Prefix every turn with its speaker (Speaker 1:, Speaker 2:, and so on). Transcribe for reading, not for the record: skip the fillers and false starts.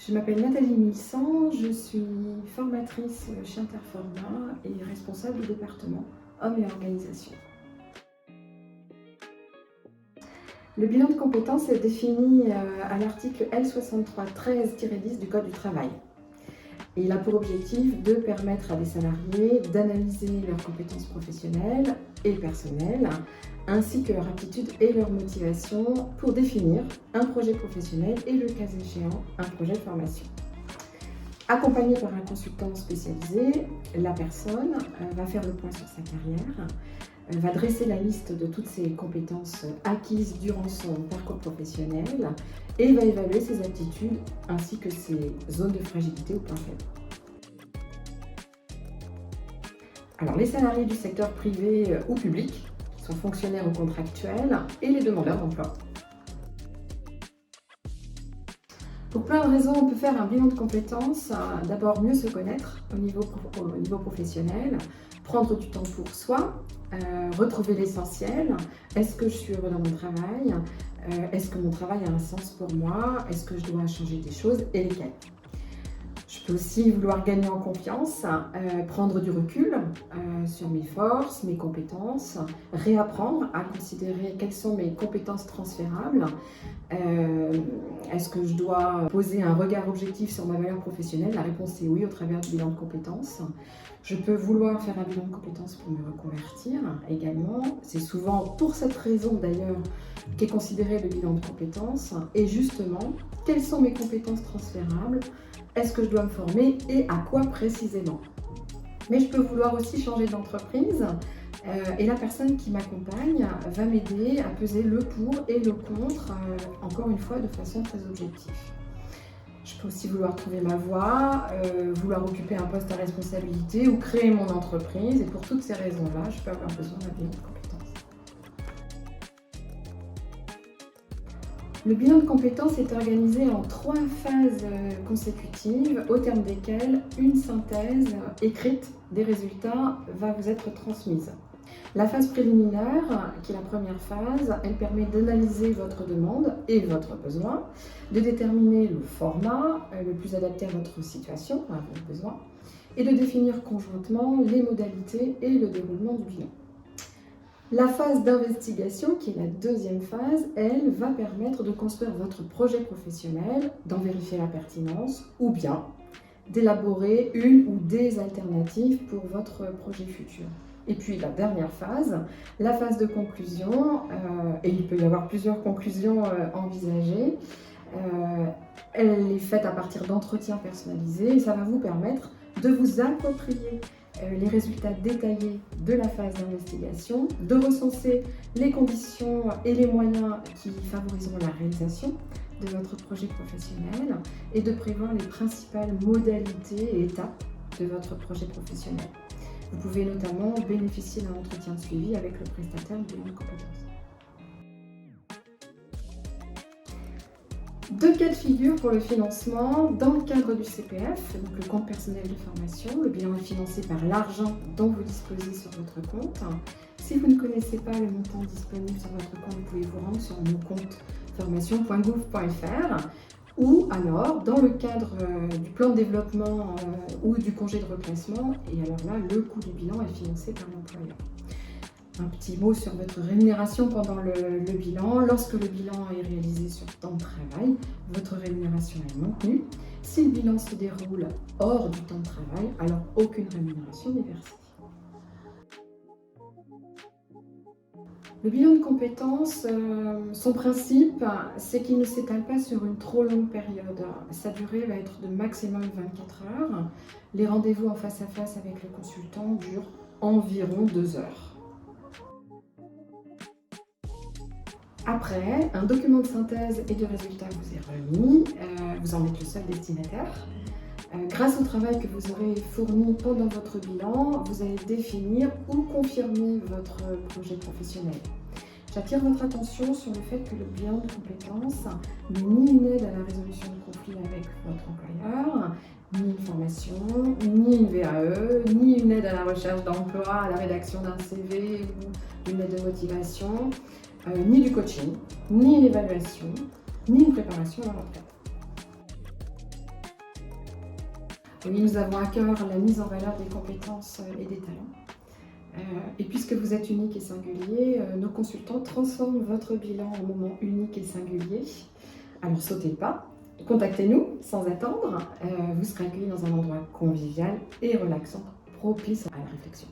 Speaker 1: Je m'appelle Nathalie Nissan, je suis formatrice chez Interformat et responsable du département Hommes et Organisations. Le bilan de compétences est défini à l'article L6313-10 du Code du travail. Et il a pour objectif de permettre à des salariés d'analyser leurs compétences professionnelles et personnelles, ainsi que leur aptitude et leur motivation pour définir un projet professionnel et, le cas échéant, un projet de formation. Accompagnée par un consultant spécialisé, la personne va faire le point sur sa carrière, va dresser la liste de toutes ses compétences acquises durant son parcours professionnel et va évaluer ses aptitudes ainsi que ses zones de fragilité ou points faibles. Alors, les salariés du secteur privé ou public, qui sont fonctionnaires ou contractuels, et les demandeurs d'emploi. Pour plein de raisons, on peut faire un bilan de compétences. D'abord, mieux se connaître au niveau professionnel, prendre du temps pour soi, retrouver l'essentiel. Est-ce que je suis heureux dans mon travail? Est-ce que mon travail a un sens pour moi? Est-ce que je dois changer des choses et lesquelles? Je peux aussi vouloir gagner en confiance, prendre du recul sur mes forces, mes compétences, réapprendre à considérer quelles sont mes compétences transférables. Est-ce que je dois poser un regard objectif sur ma valeur professionnelle? La réponse est oui au travers du bilan de compétences. Je peux vouloir faire un bilan de compétences pour me reconvertir également. C'est souvent pour cette raison d'ailleurs qu'est considéré le bilan de compétences. Et justement, quelles sont mes compétences transférables? Est-ce que je dois me former et à quoi précisément? Mais je peux vouloir aussi changer d'entreprise et la personne qui m'accompagne va m'aider à peser le pour et le contre, encore une fois de façon très objective. Je peux aussi vouloir trouver ma voie, vouloir occuper un poste à responsabilité ou créer mon entreprise, et pour toutes ces raisons-là, je peux avoir besoin d'un bilan de compétences. Le bilan de compétences est organisé en 3 phases consécutives, au terme desquelles une synthèse écrite des résultats va vous être transmise. La phase préliminaire, qui est la première phase, elle permet d'analyser votre demande et votre besoin, de déterminer le format le plus adapté à votre situation, à vos besoins, et de définir conjointement les modalités et le déroulement du bilan. La phase d'investigation, qui est la deuxième phase, elle va permettre de construire votre projet professionnel, d'en vérifier la pertinence ou bien d'élaborer une ou des alternatives pour votre projet futur. Et puis la dernière phase, la phase de conclusion, et il peut y avoir plusieurs conclusions envisagées, elle est faite à partir d'entretiens personnalisés et ça va vous permettre de vous approprier les résultats détaillés de la phase d'investigation, de recenser les conditions et les moyens qui favoriseront la réalisation de votre projet professionnel et de prévoir les principales modalités et étapes de votre projet professionnel. Vous pouvez notamment bénéficier d'un entretien de suivi avec le prestataire de bilan de compétences. 2 cas de figure pour le financement dans le cadre du CPF, donc le compte personnel de formation. Le bilan est financé par l'argent dont vous disposez sur votre compte. Si vous ne connaissez pas le montant disponible sur votre compte, vous pouvez vous rendre sur mon compte formation.gouv.fr ou alors dans le cadre du plan de développement ou du congé de reclassement, et alors là, le coût du bilan est financé par l'employeur. Un petit mot sur votre rémunération pendant le bilan. Lorsque le bilan est réalisé sur temps de travail, votre rémunération est maintenue. Si le bilan se déroule hors du temps de travail, alors aucune rémunération n'est versée. Le bilan de compétences, son principe, c'est qu'il ne s'étale pas sur une trop longue période. Sa durée va être de maximum 24 heures. Les rendez-vous en face à face avec le consultant durent environ 2 heures. Après, un document de synthèse et de résultats vous est remis. Vous en êtes le seul destinataire. Grâce au travail que vous aurez fourni pendant votre bilan, vous allez définir ou confirmer votre projet professionnel. J'attire votre attention sur le fait que le bilan de compétences n'est ni une aide à la résolution de conflits avec votre employeur, ni une formation, ni une VAE, ni une aide à la recherche d'emploi, à la rédaction d'un CV ou une aide de motivation, ni du coaching, ni une évaluation, ni une préparation à la retraite. Oui, nous avons à cœur la mise en valeur des compétences et des talents. Et puisque vous êtes unique et singulier, nos consultants transforment votre bilan en moment unique et singulier. Alors sautez le pas, contactez-nous sans attendre. Vous serez accueillis dans un endroit convivial et relaxant, propice à la réflexion.